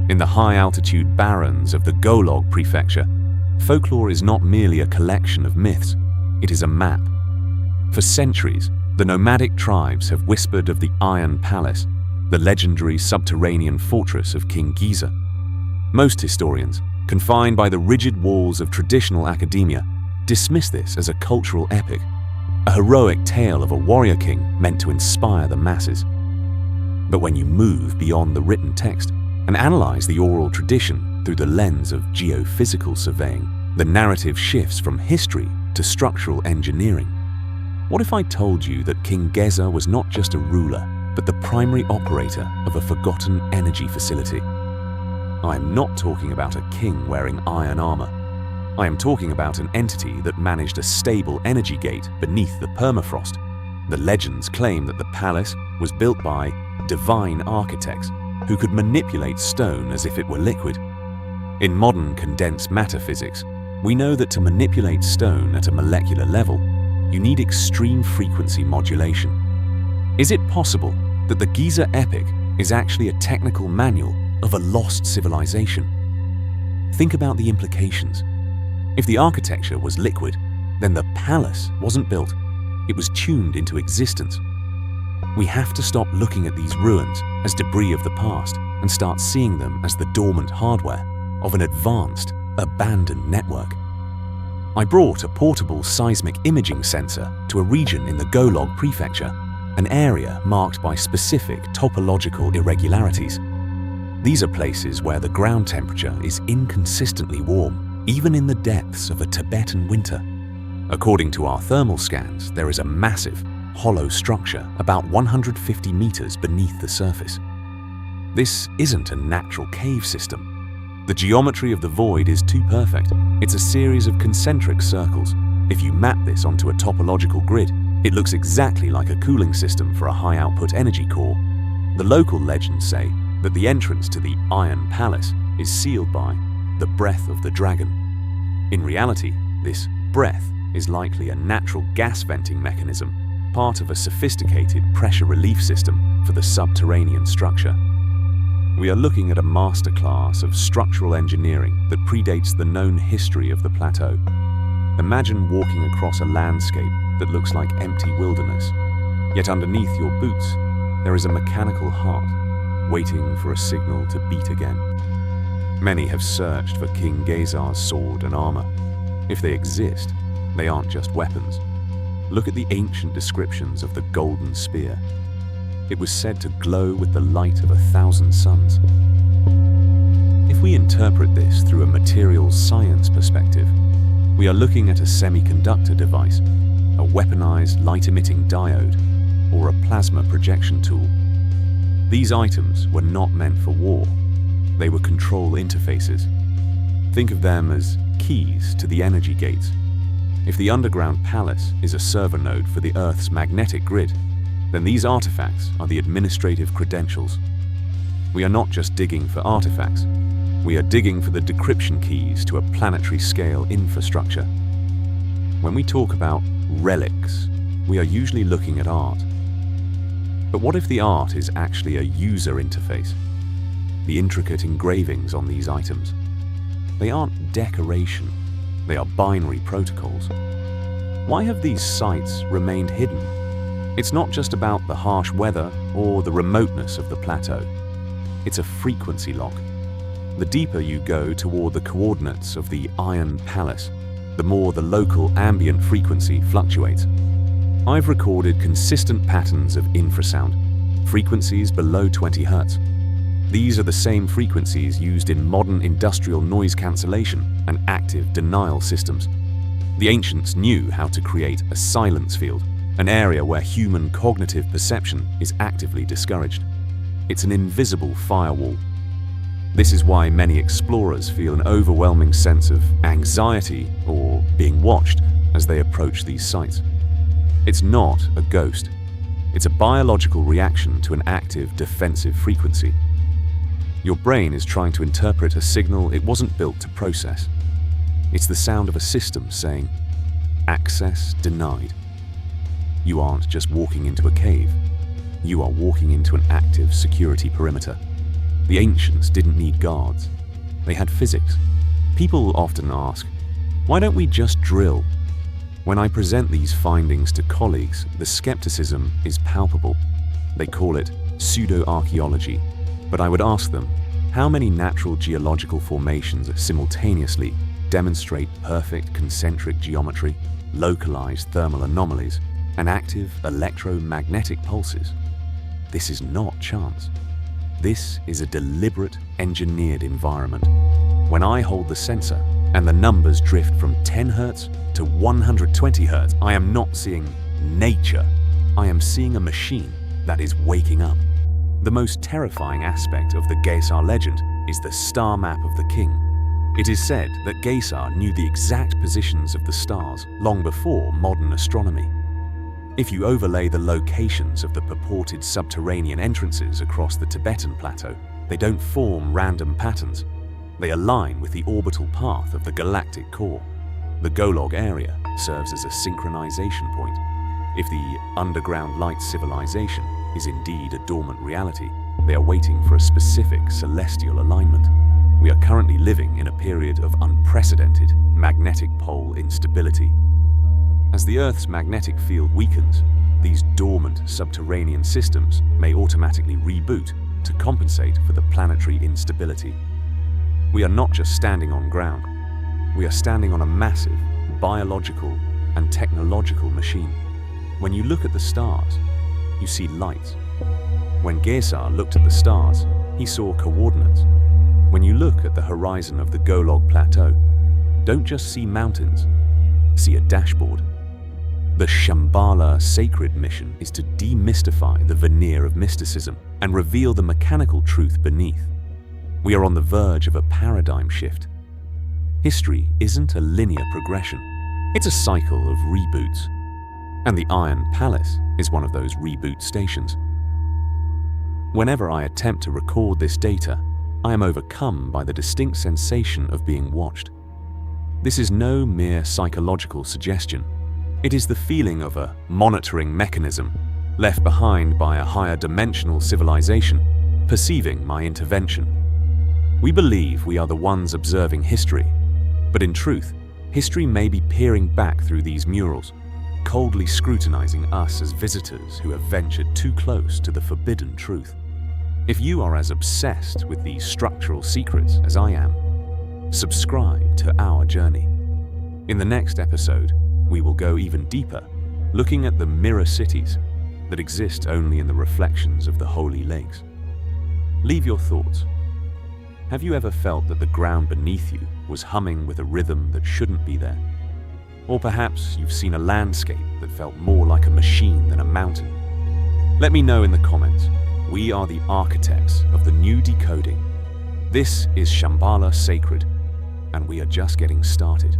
In the high-altitude barrens of the Golog prefecture, folklore is not merely a collection of myths, it is a map. For centuries, the nomadic tribes have whispered of the Iron Palace, the legendary subterranean fortress of King Gesar. Most historians, confined by the rigid walls of traditional academia, dismiss this as a cultural epic, a heroic tale of a warrior king meant to inspire the masses. But when you move beyond the written text and analyze the oral tradition through the lens of geophysical surveying, the narrative shifts from history to structural engineering. What if I told you that King Gesar was not just a ruler, but the primary operator of a forgotten energy facility? I am not talking about a king wearing iron armor. I am talking about an entity that managed a stable energy gate beneath the permafrost. The legends claim that the palace was built by divine architects who could manipulate stone as if it were liquid. In modern condensed matter physics, we know that to manipulate stone at a molecular level, you need extreme frequency modulation. Is it possible that the Gesar epic is actually a technical manual of a lost civilization? Think about the implications. If the architecture was liquid, then the palace wasn't built, it was tuned into existence. We have to stop looking at these ruins as debris of the past and start seeing them as the dormant hardware of an advanced, abandoned network. I brought a portable seismic imaging sensor to a region in the Golog prefecture, an area marked by specific topological irregularities. These are places where the ground temperature is inconsistently warm, even in the depths of a Tibetan winter. According to our thermal scans, there is a massive, hollow structure about 150 meters beneath the surface. This isn't a natural cave system. The geometry of the void is too perfect. It's a series of concentric circles. If you map this onto a topological grid, it looks exactly like a cooling system for a high-output energy core. The local legends say that the entrance to the Iron Palace is sealed by the breath of the dragon. In reality, this breath is likely a natural gas venting mechanism, part of a sophisticated pressure relief system for the subterranean structure. We are looking at a masterclass of structural engineering that predates the known history of the plateau. Imagine walking across a landscape that looks like empty wilderness, yet underneath your boots, there is a mechanical heart, waiting for a signal to beat again. Many have searched for King Gesar's sword and armor. If they exist, they aren't just weapons. Look at the ancient descriptions of the golden spear. It was said to glow with the light of 1,000 suns. If we interpret this through a materials science perspective, we are looking at a semiconductor device, a weaponized light-emitting diode, or a plasma projection tool. These items were not meant for war. They were control interfaces. Think of them as keys to the energy gates. If the underground palace is a server node for the Earth's magnetic grid, then these artifacts are the administrative credentials. We are not just digging for artifacts. We are digging for the decryption keys to a planetary-scale infrastructure. When we talk about relics, we are usually looking at art. But what if the art is actually a user interface? The intricate engravings on these items. They aren't decoration, they are binary protocols. Why have these sites remained hidden? It's not just about the harsh weather or the remoteness of the plateau. It's a frequency lock. The deeper you go toward the coordinates of the Iron Palace, the more the local ambient frequency fluctuates. I've recorded consistent patterns of infrasound, frequencies below 20 Hz. These are the same frequencies used in modern industrial noise cancellation and active denial systems. The ancients knew how to create a silence field, an area where human cognitive perception is actively discouraged. It's an invisible firewall. This is why many explorers feel an overwhelming sense of anxiety or being watched as they approach these sites. It's not a ghost. It's a biological reaction to an active defensive frequency. Your brain is trying to interpret a signal it wasn't built to process. It's the sound of a system saying, "Access denied." You aren't just walking into a cave. You are walking into an active security perimeter. The ancients didn't need gods. They had physics. People often ask, why don't we just drill? When I present these findings to colleagues, the skepticism is palpable. They call it pseudo-archaeology. But I would ask them, how many natural geological formations simultaneously demonstrate perfect concentric geometry, localized thermal anomalies, and active electromagnetic pulses? This is not chance. This is a deliberate, engineered environment. When I hold the sensor and the numbers drift from 10 Hz to 120 Hz, I am not seeing nature. I am seeing a machine that is waking up. The most terrifying aspect of the Gesar legend is the star map of the king. It is said that Gesar knew the exact positions of the stars long before modern astronomy. If you overlay the locations of the purported subterranean entrances across the Tibetan plateau, they don't form random patterns. They align with the orbital path of the galactic core. The Golog area serves as a synchronization point. If the underground light civilization is indeed a dormant reality, they are waiting for a specific celestial alignment. We are currently living in a period of unprecedented magnetic pole instability. As the Earth's magnetic field weakens, these dormant subterranean systems may automatically reboot to compensate for the planetary instability. We are not just standing on ground, we are standing on a massive biological and technological machine. When you look at the stars, you see light. When Gesar looked at the stars, he saw coordinates. When you look at the horizon of the Golog Plateau, don't just see mountains, see a dashboard. The Shambhala sacred mission is to demystify the veneer of mysticism and reveal the mechanical truth beneath. We are on the verge of a paradigm shift. History isn't a linear progression, it's a cycle of reboots. And the Iron Palace is one of those reboot stations. Whenever I attempt to record this data, I am overcome by the distinct sensation of being watched. This is no mere psychological suggestion. It is the feeling of a monitoring mechanism left behind by a higher dimensional civilization perceiving my intervention. We believe we are the ones observing history, but in truth, history may be peering back through these murals, coldly scrutinizing us as visitors who have ventured too close to the forbidden truth. If you are as obsessed with these structural secrets as I am, subscribe to our journey. In the next episode, we will go even deeper, looking at the mirror cities that exist only in the reflections of the holy lakes. Leave your thoughts. Have you ever felt that the ground beneath you was humming with a rhythm that shouldn't be there? Or perhaps you've seen a landscape that felt more like a machine than a mountain? Let me know in the comments. We are the architects of the new decoding. This is Shambhala Sacred, and we are just getting started.